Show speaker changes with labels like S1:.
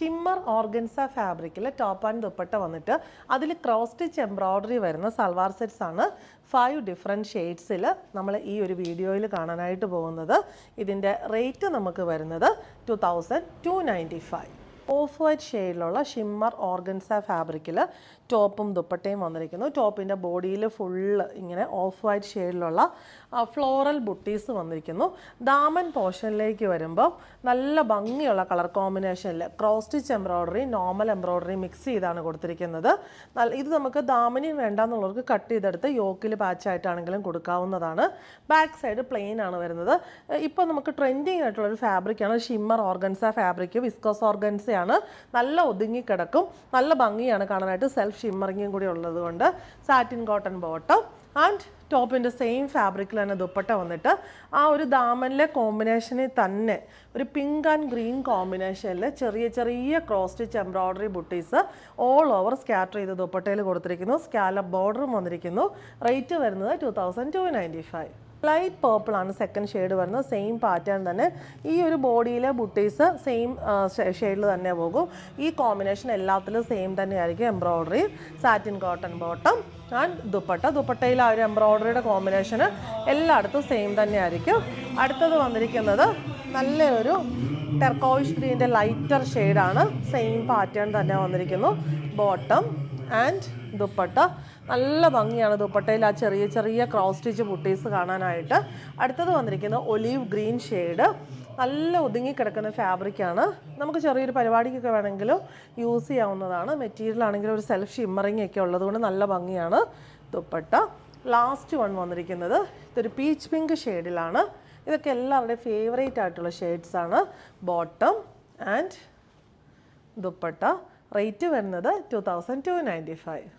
S1: Shimmer organza ഫാബ്രിക്കിൽ top and dupatta വന്നിട്ട് അതിൽ ക്രോസ് സ്റ്റിച്ച് എംബ്രോയ്ഡറി വരുന്ന സൽവാർ സെറ്റ്സ് ആണ് 5 ഡിഫറെൻറ്റ് ഷെയ്ഡ്സിൽ നമ്മൾ ഈ ഒരു വീഡിയോയിൽ കാണാനായിട്ട് പോകുന്നത്. ഇതിൻ്റെ റേറ്റ് നമുക്ക് വരുന്നത് 2295. ഓഫ് വൈറ്റ് ഷെയ്ഡിലുള്ള ഷിമ്മർ ഓർഗൻസ ഫാബ്രിക്കിൽ ടോപ്പും ദുപ്പട്ടയും വന്നിരിക്കുന്നു. ടോപ്പിൻ്റെ ബോഡിയിൽ ഫുള്ള് ഇങ്ങനെ ഓഫ് വൈറ്റ് ഷെയ്ഡിലുള്ള ഫ്ലോറൽ ബുട്ടീസ് വന്നിരിക്കുന്നു. ദാമൻ പോർഷനിലേക്ക് വരുമ്പോൾ നല്ല ഭംഗിയുള്ള കളർ കോമ്പിനേഷനിൽ cross stitch embroidery normal embroidery mix ചെയ്താണ് കൊടുത്തിരിക്കുന്നത്. ഇത് നമുക്ക് ദാമനി വേണ്ടാന്നുള്ളവർക്ക് കട്ട് ചെയ്തെടുത്ത് യോക്കിൽ പാച്ചായിട്ടാണെങ്കിലും കൊടുക്കാവുന്നതാണ്. ബാക്ക് സൈഡ് പ്ലെയിൻ ആണ് വരുന്നത്. ഇപ്പോൾ നമുക്ക് ട്രെൻഡിങ് ആയിട്ടുള്ളൊരു ഫാബ്രിക്കാണ് ഷിമ്മർ ഓർഗൻസ ഫാബ്രിക്. വിസ്കോസ് ഓർഗൻസയാണ്. നല്ല ഒതുങ്ങിക്കിടക്കും, നല്ല ഭംഗിയാണ് കാണാനായിട്ട്. സെൽഫ് ഷിമ്മറിങ്ങും കൂടി ഉള്ളത് കൊണ്ട് സാറ്റിൻ കോട്ടൺ ബോട്ടം ആൻഡ് ടോപ്പിൻ്റെ സെയിം ഫാബ്രിക്കിൽ തന്നെ ദുപ്പട്ട വന്നിട്ട് ആ ഒരു ദാമനിലെ കോമ്പിനേഷനിൽ തന്നെ ഒരു പിങ്ക് ആൻഡ് ഗ്രീൻ കോമ്പിനേഷനിൽ ചെറിയ ചെറിയ cross stitch embroidery buttis all over scatter ചെയ്ത് ദുപ്പട്ടയിൽ കൊടുത്തിരിക്കുന്നു. സ്കാലപ്പ് ബോർഡറും വന്നിരിക്കുന്നു. റേറ്റ് വരുന്നത് 2295. ലൈറ്റ് പേർപ്പിൾ ആണ് സെക്കൻഡ് ഷെയ്ഡ് വരുന്നത്. സെയിം പാറ്റേൺ തന്നെ ഈ ഒരു ബോഡിയിലെ ബുട്ടീസ് സെയിം ഷെയ്ഡിൽ തന്നെ പോകും. ഈ കോമ്പിനേഷൻ എല്ലാത്തിലും സെയിം തന്നെയായിരിക്കും. Embroidery satin cotton bottom and ദുപ്പട്ടയിൽ ആ ഒരു എംബ്രോയ്ഡറിയുടെ കോമ്പിനേഷന് എല്ലായിടത്തും സെയിം തന്നെയായിരിക്കും. അടുത്തത് വന്നിരിക്കുന്നത് നല്ലൊരു ടെർക്കോയിഷ് ഗ്രീൻ്റെ ലൈറ്റർ ഷെയ്ഡാണ്. സെയിം പാറ്റേൺ തന്നെ വന്നിരിക്കുന്നു. ബോട്ടം ആൻഡ് ദുപ്പട്ട നല്ല ഭംഗിയാണ്. ദുപ്പട്ടയിൽ ആ ചെറിയ ചെറിയ ക്രോസ് സ്റ്റിച്ച് ബുട്ടീസ് കാണാനായിട്ട്. അടുത്തത് വന്നിരിക്കുന്നത് ഒലീവ് ഗ്രീൻ ഷെയ്ഡ്. നല്ല ഒതുങ്ങിക്കിടക്കുന്ന ഫാബ്രിക്കാണ്. നമുക്ക് ചെറിയൊരു പരിപാടിക്കൊക്കെ വേണമെങ്കിലും യൂസ് ചെയ്യാവുന്നതാണ്. മെറ്റീരിയൽ ആണെങ്കിലും ഒരു സെൽഫ് ഷിമ്മറിങ് ഒക്കെ ഉള്ളതുകൊണ്ട് നല്ല ഭംഗിയാണ് ദുപ്പട്ട. ലാസ്റ്റ് വൺ വന്നിരിക്കുന്നത് ഇതൊരു പീച്ച് പിങ്ക് ഷെയ്ഡിലാണ്. ഇതൊക്കെ എല്ലാവരുടെയും ഫേവറേറ്റ് ആയിട്ടുള്ള ഷെയ്ഡ്സാണ്. Bottom and dupatta. റേറ്റ് വരുന്നത് 2295.